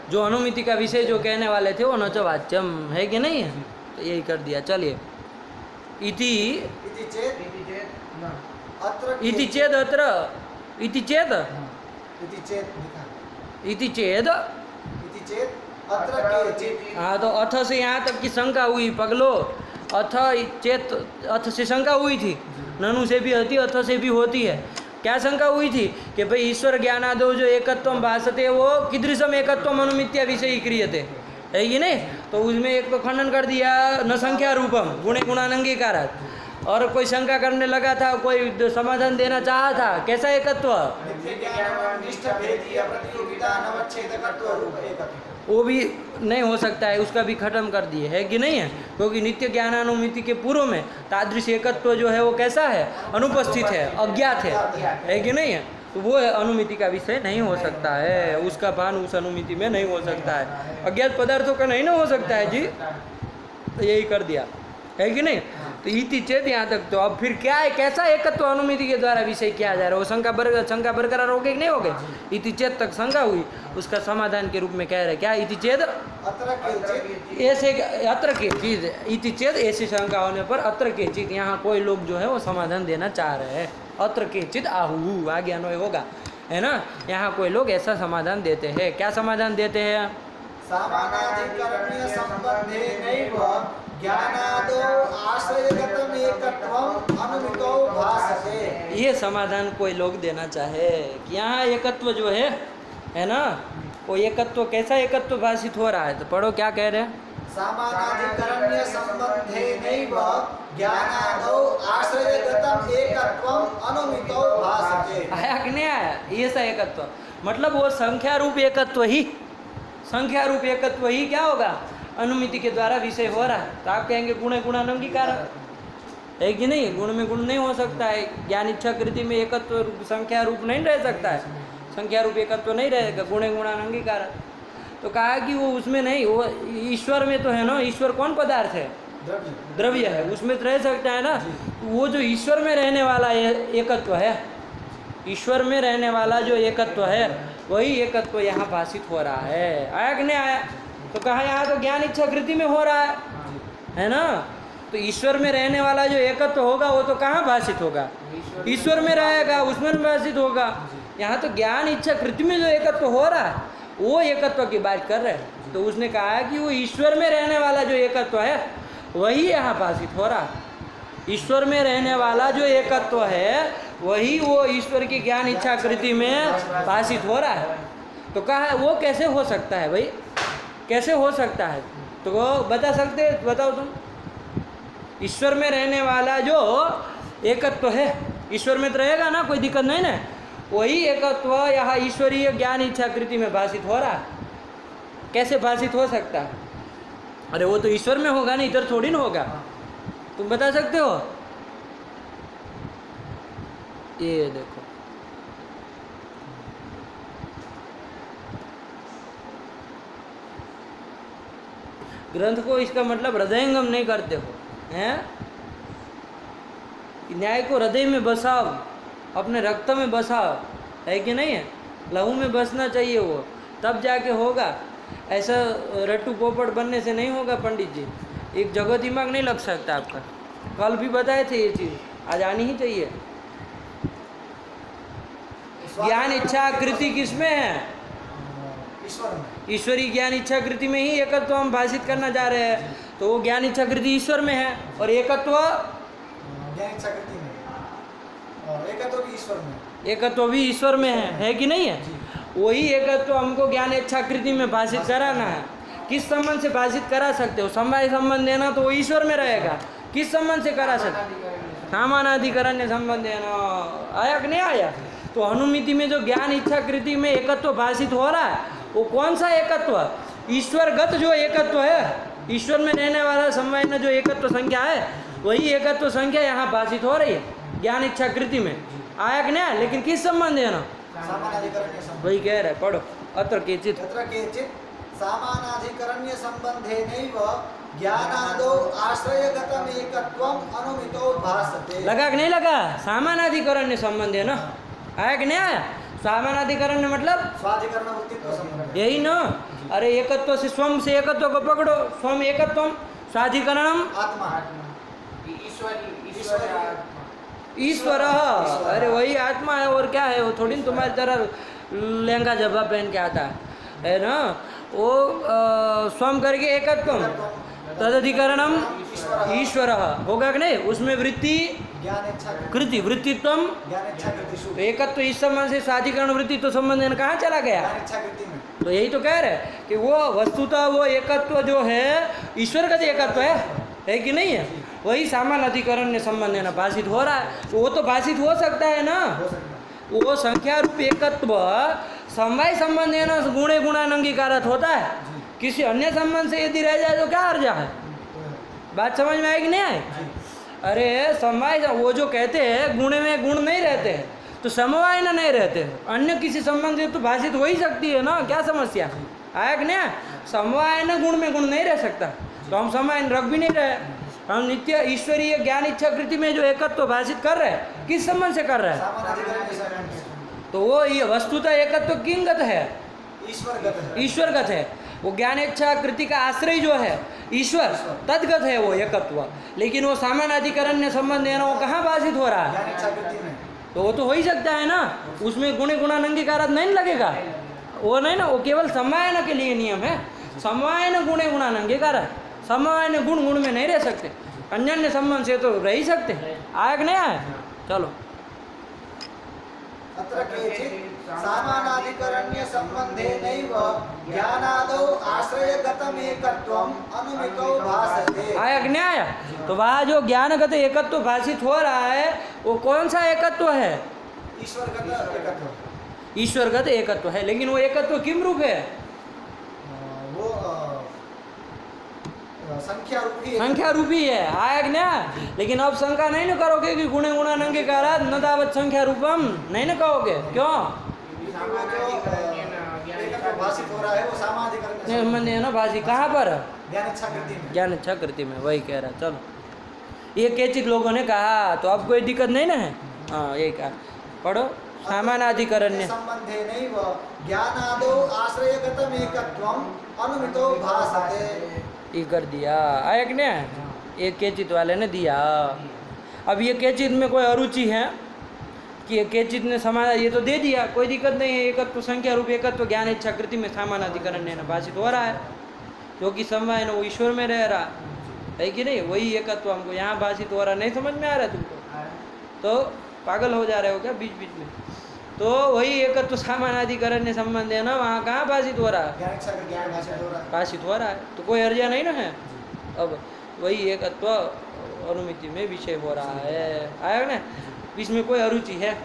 जो अनुमिति का विषय जो कहने वाले थे वो न च वाच्यम है कि नहीं है, तो यही कर दिया। चलिए, इति इति चेद अत्र, इति चेद इति चेद हाँ, तो अथ से यहाँ तक की शंका हुई पगलो। अथ चेत, अथ से शंका हुई थी, ननु से भी होती, अथ से भी होती है। क्या शंका हुई थी कि भाई ईश्वर ज्ञानादो जो एकत्वम भासते वो कीदृशम एकत्वम अनुमित्या विषय क्रियते है ये नहीं, तो उसमें एक तो खंडन कर दिया न संख्या रूपम गुणे गुणानंगीकारात्। और कोई शंका करने लगा था, कोई समाधान देना चाहा था, कैसा एकत्व? वो भी नहीं हो सकता है, उसका भी खत्म कर दिए है कि नहीं है, क्योंकि नित्य ज्ञानानुमिति के पूर्व में तादृश एकत्व जो है वो कैसा है? अनुपस्थित है, अज्ञात है कि नहीं है, तो वो अनुमिति का विषय नहीं हो सकता है, उसका भान उस अनुमिति में नहीं हो सकता है, अज्ञात पदार्थों का नहीं ना हो सकता है जी। तो यही कर दिया है कि नहीं। तो इति चेत यहाँ तक। तो अब फिर क्या है, कैसा एकत्व अनुमिति के द्वारा विषय किया जा रहा है? वो शंका बरकरार हो गई कि नहीं हो गई? इति चेत तक शंका हुई, उसका समाधान के रूप में कह रहे क्या? इति चेत ऐसे, अत्र के चीज, इति चेत ऐसी शंका होने पर अत्र के चित, यहाँ कोई लोग जो है वो समाधान देना चाह रहे हैं। अत्र के चित आहु आगे अन्वय होगा, है ना। यहाँ कोई लोग ऐसा समाधान देते हैं। क्या समाधान देते हैं?
सामानाधिकरणीय संबंधे नैव ज्ञानादो आश्रयगतम एकत्वम अनुमितो भासते। ये
समाधान कोई लोग देना चाहे कि यहाँ एकत्व जो है ना, वो एकत्व कैसा एकत्व भाषित हो रहा है। तो पढ़ो क्या कह रहे हैं?
सामानाधिकरणीय संबंधे नैव ज्ञानादो आश्रयगतम एकत्वम अनुमितो भासते।
आया कि नहीं आया? ये सा एकत्व मतलब वो संख्या रूप एकत्व ही, संख्या रूप एकत्व ही क्या होगा? अनुमिति के द्वारा विषय हो रहा है। तो आप कहेंगे गुणे गुणानंगीकार है कि नहीं? गुण में गुण नहीं हो सकता है, ज्ञान इच्छा कृति में एकत्व रूप संख्या रूप नहीं रह सकता है, संख्या रूप एकत्व नहीं रहेगा, गुणे गुणानंगीकार। तो कहा कि वो उसमें नहीं, वो ईश्वर में तो है ना। ईश्वर कौन पदार्थ है? द्रव्य है, उसमें तो रह सकता है ना। वो जो ईश्वर में रहने वाला एकत्व है, ईश्वर में रहने वाला जो एकत्व है, वही एकत्व यहाँ भाषित हो रहा है। आया कि नहीं आया? तो कहा यहाँ तो ज्ञान इच्छा कृति में हो रहा है ना। तो ईश्वर में रहने वाला जो एकत्व होगा वो तो कहाँ भाषित होगा? ईश्वर में रहेगा, उसमें भाषित होगा। यहाँ तो ज्ञान इच्छा कृति में जो एकत्व हो रहा है वो एकत्व की बात कर रहे हैं। तो उसने कहा कि वो ईश्वर में रहने वाला जो एकत्व है वही यहाँ भाषित हो रहा है। ईश्वर में रहने वाला जो एकत्व है वही वो ईश्वर की ज्ञान इच्छा कृति में भाषित हो रहा है। तो कहा वो कैसे हो सकता है भाई, कैसे हो सकता है? तो वो बता सकते, बताओ तुम। ईश्वर में रहने वाला जो एकत्व है, ईश्वर में तो रहेगा ना, कोई दिक्कत नहीं ना। वही एकत्व यहाँ ईश्वरीय ज्ञान इच्छा कृति में भाषित हो रहा है। कैसे भाषित हो सकता है? अरे वो तो ईश्वर में होगा ना, इधर थोड़ी ना होगा। तुम बता सकते हो? ये देखो, ग्रंथ को इसका मतलब हृदयंगम नहीं करते हो, हैं? न्याय को हृदय में बसाओ, अपने रक्त में बसाओ, है कि नहीं है? लहू में बसना चाहिए वो, तब जाके होगा। ऐसा रट्टू पोपट बनने से नहीं होगा पंडित जी। एक जगह दिमाग नहीं लग सकता आपका। कल भी बताए थे ये चीज़, आज आनी ही चाहिए। ज्ञान इच्छा कृति किसमें है?
ईश्वर में।
ईश्वरी ज्ञान इच्छा कृति में ही एकत्व हम भाषित करना चाह रहे हैं। तो वो ज्ञान इच्छा कृति ईश्वर में है और एकत्व
ज्ञान इच्छा कृति में, और एकत्व भी ईश्वर में।
एकत्व भी ईश्वर में है कि नहीं है? वही एकत्व हमको ज्ञान इच्छा कृति में भाषित कराना है। किस संबंध से भाषित करा सकते हो? समवाय संबंध देना तो वो ईश्वर में रहेगा। किस संबंध से करा सकते? सामानाधिकरण्य संबंध देना। आया कि नहीं आया? तो अनुमिति में जो ज्ञान इच्छा कृति में एकत्व भाषित हो रहा है, वो कौन सा एकत्व? ईश्वरगत जो एकत्व है, ईश्वर में रहने वाला समवाय में जो एकत्व संख्या है, वही एकत्व संख्या यहाँ भाषित हो रही है ज्ञान इच्छा कृति में। आया कि नहीं? लेकिन किस संबंध देना?
सामानाधिकरण्य संबंध।
वही कह रहे, पढ़ो। अत्र केचित
तत्र केचित् सामानाधिकरण्य संबंधेनैव ज्ञानादौ आश्रयगतम् एकत्वम् अनुमितो भासते।
लगा कि नहीं लगा? सामानाधिकरण्य संबंध है ना। आया कि नहीं आया? सामानाधिकरण्य मतलब
स्वाधिकरण वृत्तित्व संबंध।
यही ना। अरे एकत्व से स्वम से एकत्व को पकड़ो, स्वम एकत्वम, स्वाधिकरणम
आत्मा।
ईश्वर। अरे वही आत्मा है, और क्या है? वो थोड़ी ना तुम्हारी तरह लहंगा जब्बा पहन के आता है ना। वो स्वम करके एकत्वम, तदधिकरणम ईश्वर होगा कि नहीं? उसमें वृत्ति
ज्ञान इच्छा
कृति, वृत्तित्वम
ज्ञान इच्छा कृति
तो एकत्व इस संबंध से स्वाधिकरण वृत्ति तो संबंध कहाँ चला गया?
ज्ञान इच्छा कृति में।
तो यही तो कह रहे हैं कि वो वस्तुतः वो एकत्व जो है ईश्वर का एकत्व है कि नहीं है? वही सामान्य अधिकरण ने संबंध है ना भाषित हो रहा है। तो वो तो भाषित हो सकता है ना।
हो सकता है।
वो संख्या रूप एकत्व समवाय संबंध है ना, गुणे गुणानंगीकारत होता है। किसी अन्य संबंध से यदि रह जाए तो क्या अर्जा है? बात समझ में आएगी नहीं आए? अरे समवाय वो जो कहते हैं गुण में गुण नहीं रहते हैं, तो समवाय ना नहीं रहते, अन्य किसी संबंध से तो भाषित हो ही सकती है ना। क्या समस्या आया कि नहीं? समवाय ना गुण में गुण नहीं रह सकता, तो हम समवाय रख भी नहीं रहे। हम नित्य ईश्वरीय ज्ञान इच्छा कृति में जो एकत्व भाषित कर रहे हैं, किस संबंध से कर रहे हैं?
सामानाधिकरण्य संबंध।
तो वो ये वस्तुतः एकत्व किंगत है?
ईश्वरगत है।
ईश्वरगत है। वो ज्ञान इच्छा कृति का आश्रय जो है ईश्वर, तद्गत है वो एकत्व। लेकिन वो सामानाधिकरण्य संबंध है ना, वो कहाँ भाषित हो रहा है?
ज्ञान इच्छा कृति में।
तो वो तो हो ही सकता है ना। उसमें गुणे गुणानंगीकारत नहीं लगेगा, वो नहीं ना। वो केवल समवायन के लिए नियम है। समवायन गुणे गुणानंगीकारत, समवायन गुण गुण में नहीं रह सकते, अन्य संबंध से तो रह ही सकते। आया कि नहीं आया? चलो।
अत्र केचित् सामानाधिकरण्य संबंधेनैव ज्ञानादौ आश्रयगतम् एकत्वम् अनुमितो भासते।
आया कि नहीं आया? तो वहाँ जो ज्ञानगत एकत्व भाषित हो रहा है, वो कौन सा एकत्व है?
ईश्वरगत एकत्व।
ईश्वरगत एकत्व है। लेकिन वो एकत्व किम रूप है?
वो संख्या रूपी है।
संख्या रूपी है। आया कि नहीं? लेकिन अब शंका नहीं ना करोगे कि गुणे गुणानंगीकारात् न तावत् संख्या रूपम, नहीं ना कहोगे? क्यों?
एकत्व भाषित हो रहा है वो सामानाधिकरण्य
संबंध है ना भाषित। कहाँ पर?
ज्ञान इच्छा कृति में।
ज्ञान इच्छा कृति में। वही कह रहा। चलो, ये केचित लोगों ने कहा, तो अब कोई दिक्कत नहीं ना है? हाँ, यही कहा। पढ़ो। सामानाधिकरण्य
संबंधेनैव ज्ञानादौ आश्रयगतम् एकत्वम् अनुमितो भासते।
ये कर दिया। आया कि नहीं? एक केचित वाले ने दिया। अब ये केचित में कोई अरुचि है कि ये केचित ने समाज ये तो दे दिया, कोई दिक्कत नहीं है। एकत्व संख्या रूप एकत्व ज्ञान इच्छा कृति में सामानाधिकरण ने भाषित हो रहा है, जो कि समवाय न वो ईश्वर में रह रहा है कि नहीं? वही एकत्व हमको यहाँ भाषित हो रहा। नहीं समझ में आ रहा है तुमको? तो पागल हो जा रहे हो क्या बीच बीच में? तो वही एकत्व सामानाधिकरण्य संबंध है ना, वहाँ कहाँ भाषित हो रहा है?
ज्ञान इच्छा कृति में भाषित हो रहा है।
भाषित हो रहा है, तो कोई अर्जा नहीं ना है। अब वही एकत्व अनुमिति में विषय हो रहा है। आया ना? इसमें कोई अरुचि है,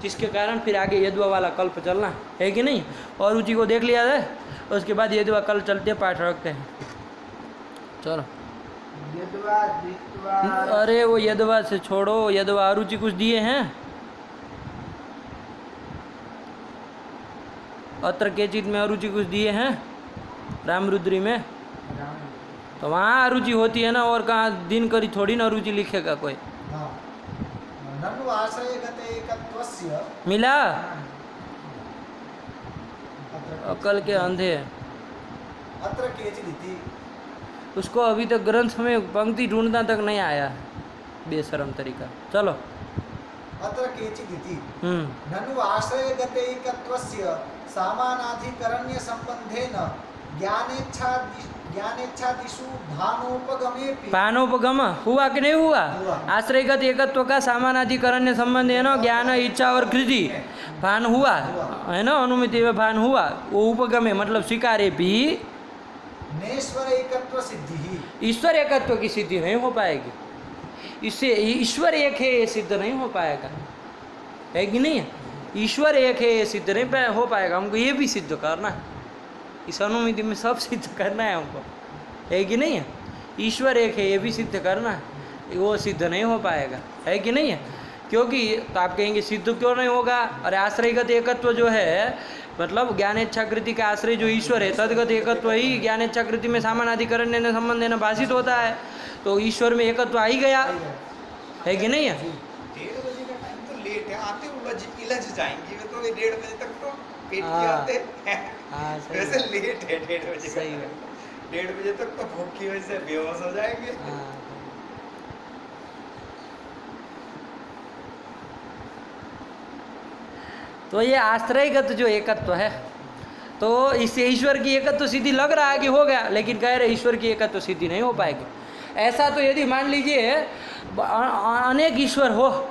जिसके कारण फिर आगे यद्वा वाला कल्प चलना है कि नहीं? अरुचि को देख लिया जाए, उसके बाद यद्वा कल चलते पाठ रखते हैं। चलो। अरे वो यद्वा से छोड़ो, यद्वा अरुचि कुछ दिए हैं? अत्र केचित में अरुचि कुछ दिए हैं? रामरुद्री में तो वहाँ अरुचि होती है ना, और कहाँ दिन करी थोड़ी ना अरुचि लिखेगा कोई।
हाँ। ननु आश्रयगते एकत्वस्य
मिला?
अत्र
अकल के अंधे।
अत्र केचिदिति
उसको अभी तक ग्रंथ में पंक्ति ढूंढना तक नहीं आया, बेशरम तरीका। चलो।
अत्र केचिदिति
हम्म।
ननु आश्रयगते एकत्वस्य सामानाधिकरण्य संबंधेन ज्ञानेच्छादिषु भानोपगमेपि
भानोपगम हुआ कि नहीं हुआ?
हुआ।
आश्रयगत एकत्व का सामानाधिकरण्य संबंध है ना, ज्ञान इच्छा और कृति भान हुआ है ना, अनुमिति में भान हुआ, वो उपगमे मतलब स्वीकारे भी
नेश्वर एकत्व सिद्धि ही
ईश्वर एकत्व की सिद्धि नहीं हो पाएगी। इससे ईश्वर एक है ये सिद्ध नहीं हो पाएगा, है कि नहीं? ईश्वर एक है ये सिद्ध नहीं हो पाएगा, हमको ये भी सिद्ध करना है, इस अनुमिति में सब सिद्ध करना है हमको, है कि नहीं है? ईश्वर एक है ये भी सिद्ध करना है, वो सिद्ध नहीं हो पाएगा, है कि नहीं है? क्योंकि तो आप कहेंगे सिद्ध क्यों नहीं होगा? अरे आश्रयगत एकत्व जो है, मतलब ज्ञान इच्छाकृति का आश्रय जो ईश्वर है, तदगत एकत्व ही ज्ञान इच्छाकृति में सामानाधिकरण ने संबंध न भाषित होता है, तो ईश्वर में एकत्व आ ही गया, है कि नहीं है?
1:30 बजे का टाइम तो लेट है, आते इलझ जाएंगे वे तो 1:30 बजे तक तो पेट
हाँ।
की आते हैं।
हाँ, सही
वैसे
है।
लेट है 1:30 बजे का।
सही है।
1:30 बजे तक तो भूख की वजह से बेहोश हो जाएंगे।
हाँ। तो ये आश्रयगत जो एकत्व है, तो इससे ईश्वर की एकत्व सिद्धि लग रहा है कि हो गया, लेकिन कह रहे ईश्वर की एकत्व सिद्धि नहीं हो पाएगी। ऐसा तो यदि मान लीजिए अनेक ईश्वर हो,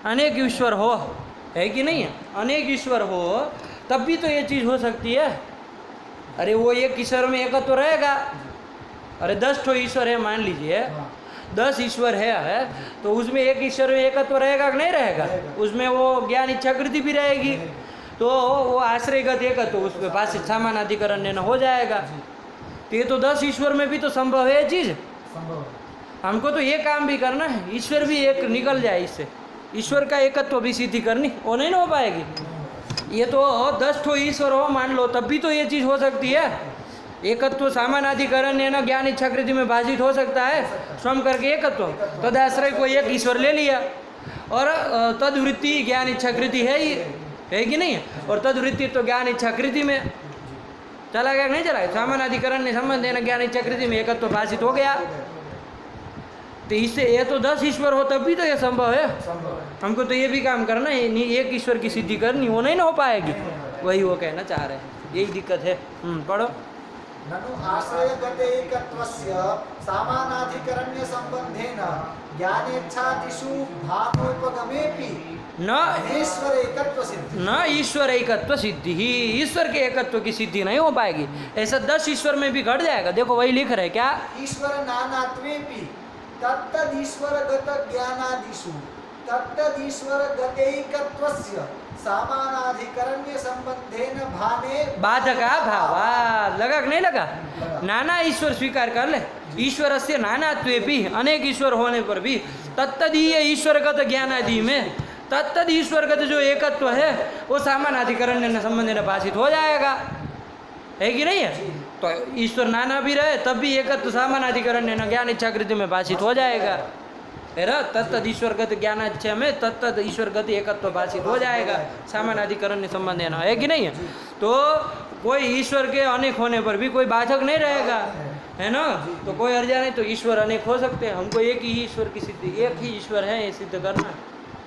अनेक ईश्वर हो, है कि नहीं है? अनेक ईश्वर हो तब भी तो ये चीज़ हो सकती है। अरे वो एक ईश्वर में एकत्व रहेगा। अरे 10 ठो ईश्वर है मान लीजिए, 10 ईश्वर है तो उसमें एक ईश्वर में एकत्व रहेगा कि नहीं रहेगा? उसमें वो ज्ञान इच्छाकृति भी रहेगी, तो वो आश्रयगत एकत्व उसमें भाषित सामानाधिकरण न हो जाएगा। तो ये तो 10 ईश्वर में भी तो संभव है चीज़।
संभव है।
हमको तो ये काम भी करना है, ईश्वर भी एक निकल जाए इससे, ईश्वर का एकत्व भी सिद्धि करनी, वो नहीं ना हो पाएगी। ये तो 10 ठो ईश्वर हो मान लो, तब भी तो ये चीज़ हो सकती है। एकत्व सामानाधिकरण है ना, ज्ञान इच्छाकृति में भाषित हो सकता है, स्वयं करके एकत्व, तदाश्रय को एक ईश्वर ले लिया, और तदवृत्ति ज्ञान इच्छाकृति है ही, है कि नहीं? और तदवृत्ति तो ज्ञान इच्छाकृति में चला गया कि नहीं चला गया? सामानाधिकरण ने संबंध है ना, ज्ञान इच्छाकृति में एकत्व भाषित हो गया। तो इससे ये तो 10 ईश्वर हो तब भी तो ये संभव है।
संभव है।
हमको तो ये भी काम करना है, नहीं एक ईश्वर की सिद्धि करनी, वो नहीं ना हो पाएगी। वही वो कहना चाह रहे हैं, यही दिक्कत है। पढ़ो।
ननु आश्रयगते एकत्वस्य सामानाधिकरण्य संबंधेन ज्ञानेच्छादिषु भानोपगमेपि
न
ईश्वर एकत्व सिद्धि
न ईश्वर एकत्व सिद्धि ही, ईश्वर के एकत्व की सिद्धि नहीं हो पाएगी। ऐसा 10 ईश्वर में भी घट जाएगा। देखो वही लिख रहे क्या,
ईश्वर नानात्वेपि तत्तदीश्वरगत ज्ञानादिषु तत्तदीश्वरगतैकत्वस्य सामानाधिकरण्य संबंधेन भाने
बाधका भावा। लगा कि नहीं लगा? नाना ईश्वर स्वीकार कर ले, ईश्वर से नानात्वे भी, अनेक ईश्वर होने पर भी तत्तदीय ईश्वरगत ज्ञानादि में तत्तद ईश्वरगत जो एकत्व है वो सामानाधिकरण संबंध भाषित हो जाएगा, है कि नहीं है? तो ईश्वर नाना भी रहे तब भी एकत्व सामानाधिकरण ज्ञान इच्छाकृति में भाषित हो जाएगा, है ना? तत्तद ईश्वरगत ज्ञानाच्छा में तत्तद ईश्वरगत एकत्व भाषित हो जाएगा, सामानाधिकरण संबंध है कि नहीं है? तो कोई ईश्वर के अनेक होने पर भी कोई बाधक नहीं रहेगा, है ना? तो कोई अर्जा नहीं, तो ईश्वर अनेक हो सकते हैं। हमको एक ही ईश्वर की सिद्धि, एक ही ईश्वर है ये सिद्ध करना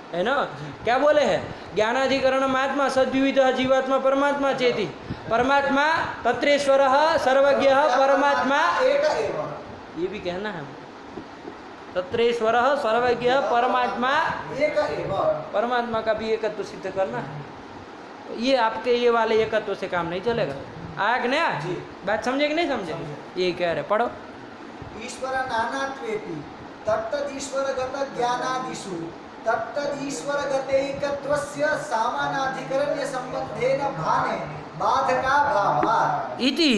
है ना? क्या बोले हैं? ज्ञानाधिकरण आत्मा सद्विविध जीवात्मा परमात्मा चेति, परमात्मा तत्रेश्वर सर्वज्ञ परमात्मा
एक एव।
ये भी कहना है। तत्रेश्वर सर्वज्ञ परमात्मा
एक एव।
परमात्मा का भी एकत्व सिद्ध करना है। ये आपके ये वाले एकत्व से काम नहीं चलेगा। आया कि नहीं?
जी।
बात समझे कि नहीं समझे? यही कह रहे, पढ़ो।
ईश्वर नानात्वेपि तत्तदीश्वरगत ज्ञानादिषु तत्तदीश्वरगतैकत्वस्य सामानाधिकरण्य संबंधेन भाने बाधका भावात्
इति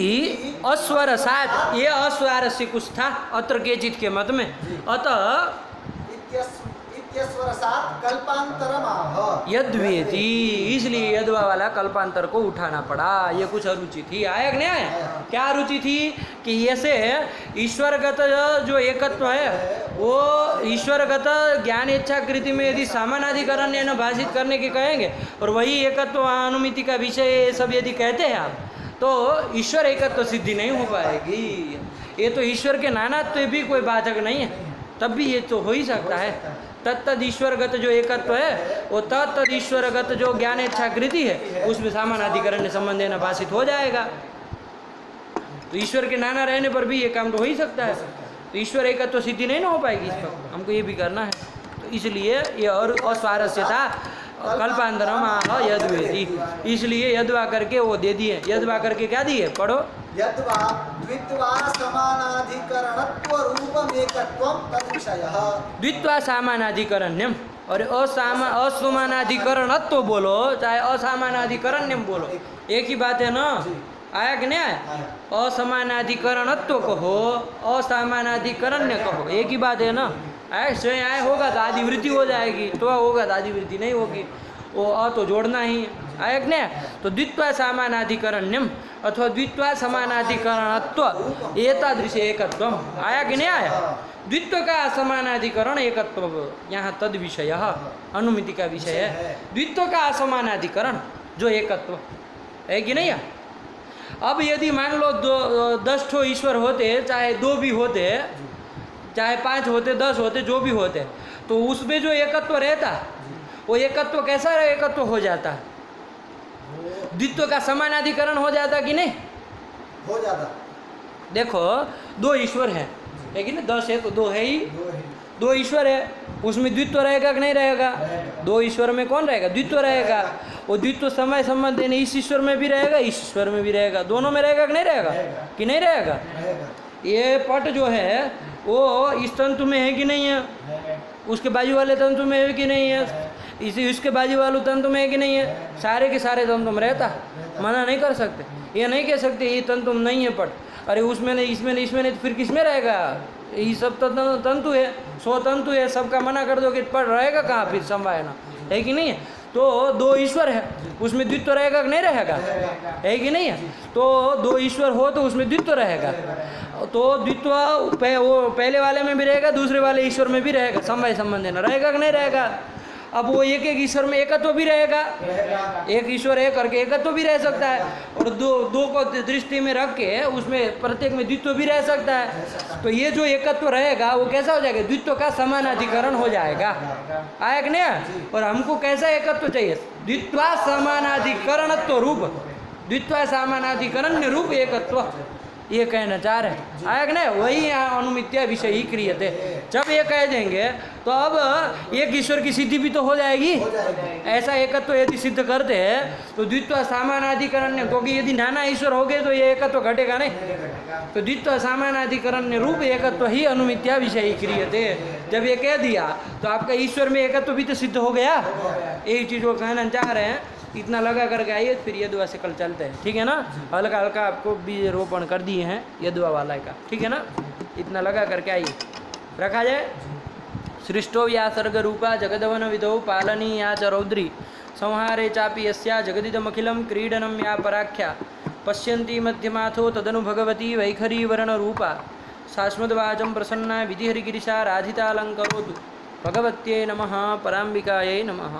अस्वर सात, ये अस्वार से कुछ था अत्र केचित के मत में, अतः
इत्यस्वर सात कल्पांतरमाह
यद्वेति, इसलिए यद्वा वाला कल्पांतर को उठाना पड़ा। ये कुछ अरुचि थी। आया कि नहीं आया? क्या अरुचि थी कि ऐसे ईश्वरगत जो एकत्व है वो ईश्वरगत ज्ञान इच्छाकृति में यदि सामानाधिकरण न भाषित करने के कहेंगे और वही एकत्व अनुमिति का विषय ये सब यदि कहते हैं आप, तो ईश्वर एकत्व सिद्धि नहीं हो पाएगी। ये तो ईश्वर के नानात्व भी कोई बाधक नहीं है, तब भी ये तो हो ही सकता है। तत्तद ईश्वरगत जो एकत्व है वो तत्तद ईश्वरगत जो ज्ञान इच्छाकृति है उसमें सामानाधिकरण संबंध न भाषित हो जाएगा। तो ईश्वर के नाना रहने पर भी ये काम तो हो ही सकता है। तो ईश्वर एकत्व सिद्धि नहीं ना हो पाएगी, इस पर हमको ये भी करना है। तो इसलिए ये और अस्वारस्य था कल्पांतरम आह यद्वेति, इसलिए यद्वा करके वो दे दिए। यद्वा करके क्या दिए? पढ़ो।
यद्वा द्वित्वा समानाधिकरणत्व रूपम एकत्वम तद्विषयः।
द्वित्वा सामानाधिकरण्यम और असमानाधिकरणत्व बोलो चाहे असामानाधिकरण्यम बोलो, एक ही बात है ना। आया कि नहीं आया? असमानाधिकरणत्व कहो असामानाधिकरण्य कहो, एक ही बात है ना। ऐसे आए होगा तो आदि वृत्ति हो जाएगी, तो होगा तो आदि वृत्ति नहीं होगी, वो तो जोड़ना ही है। आया कि नहीं? तो द्वित्वा सामानाधिकरण्यम अथवा द्वित्वा समानाधिकरणत्व एतादृश एकत्वम। आया कि नहीं आया? द्वित्व का असमानाधिकरण एकत्व, यहाँ तद विषय अनुमिति का विषय है। द्वित्व का असमानाधिकरण जो एकत्व है कि नहीं है? अब यदि मान लो 10 ठो ईश्वर होते, चाहे 2 भी होते, चाहे 5 होते, 10 होते, जो भी होते, तो उसमें जो एकत्व रहता वो एकत्व कैसा एकत्व हो जाता? द्वित्व का समानाधिकरण हो जाता कि नहीं?
हो जाता।
देखो 2 ईश्वर है कि नहीं? 10 है तो 2 है ही, 2 ईश्वर है, उसमें द्वित्व रहेगा कि नहीं रहेगा? 2 ईश्वर में कौन रहेगा? द्वित्व रहेगा। वो द्वित्व समय संबंध है, इस ईश्वर में भी रहेगा, इस ईश्वर में भी रहेगा, दोनों में रहेगा कि नहीं रहेगा? कि नहीं रहेगा? ये पट जो है वो इस तंतु में है कि नहीं है? उसके बाजू वाले तंतु में है कि नहीं है? इसके बाजू वाले तंतु में है कि नहीं है? सारे के सारे तंतु में रहता, मना नहीं कर सकते। ये नहीं कह सकते ये तंतु में नहीं है पट, अरे उसमें नहीं, इसमें नहीं, इसमें नहीं, तो फिर किस में रहेगा? ये सब तंतु है, 100 तंतु है, सबका मना कर दो कि पट रहेगा कहाँ? फिर संभावना है कि नहीं है? तो 2 ईश्वर है, उसमें द्वित्व रहेगा कि नहीं रहेगा? है कि नहीं है? तो 2 ईश्वर हो तो उसमें द्वित्व रहेगा, तो द्वित्व वो पहले वाले में भी रहेगा, दूसरे वाले ईश्वर में भी रहेगा, समवाय संबंध है ना, रहेगा कि नहीं रहेगा? अब वो एक ईश्वर में एकत्व भी रहेगा, एक ईश्वर है करके एकत्व भी रह सकता है, और दो को दृष्टि में रख के उसमें प्रत्येक में द्वित्व भी रह सकता है। तो ये जो एकत्व रहेगा वो कैसा हो जाएगा? द्वित्व का समानाधिकरण हो जाएगा। आया कि नहीं? और हमको कैसा एकत्व चाहिए? द्वित्वा समानाधिकरणत्व रूप, द्वित्वा समानाधिकरण रूप एकत्व, ये कहना चाह रहे हैं। आया कि नहीं? वही यहाँ अनुमित्या विषय ही क्रियते। जब ये कह देंगे तो अब एक ईश्वर की सिद्धि भी तो हो जाएगी। ऐसा एकत्व यदि सिद्ध करते हैं तो द्वित्व सामानाधिकरण, क्योंकि यदि नाना ईश्वर हो गए तो ये एकत्व घटेगा नहीं। तो द्वित्व सामानाधिकरण रूप एकत्व ही अनुमित्या विषय ही क्रियते। जब ये कह दिया तो आपका ईश्वर में एकत्व भी तो सिद्ध हो गया। यही चीज़ वो कहना चाह रहे हैं। इतना लगा करके आइए, फिर यदुआ से कल चलते हैं, ठीक है ना? हल्का हल्का आपको बीज रोपण कर दिए हैं यदुआ वाला का, ठीक है ना? इतना लगा करके आइए, रखा जाए। सृष्टो या सर्ग रूपा जगदवन विधौ पालनी या च रौद्री संहारे चापि यस्या जगदिदमखिलं क्रीडनं या पराख्या पश्यन्ति मध्यमाथो तदनु भगवती वैखरी वर्ण रूपा शाश्वतवाचं प्रसन्ना विधिहरिगिरिशा राधितालंकरोतु। भगवत्यै नमः, पराम्बिकायै नमः।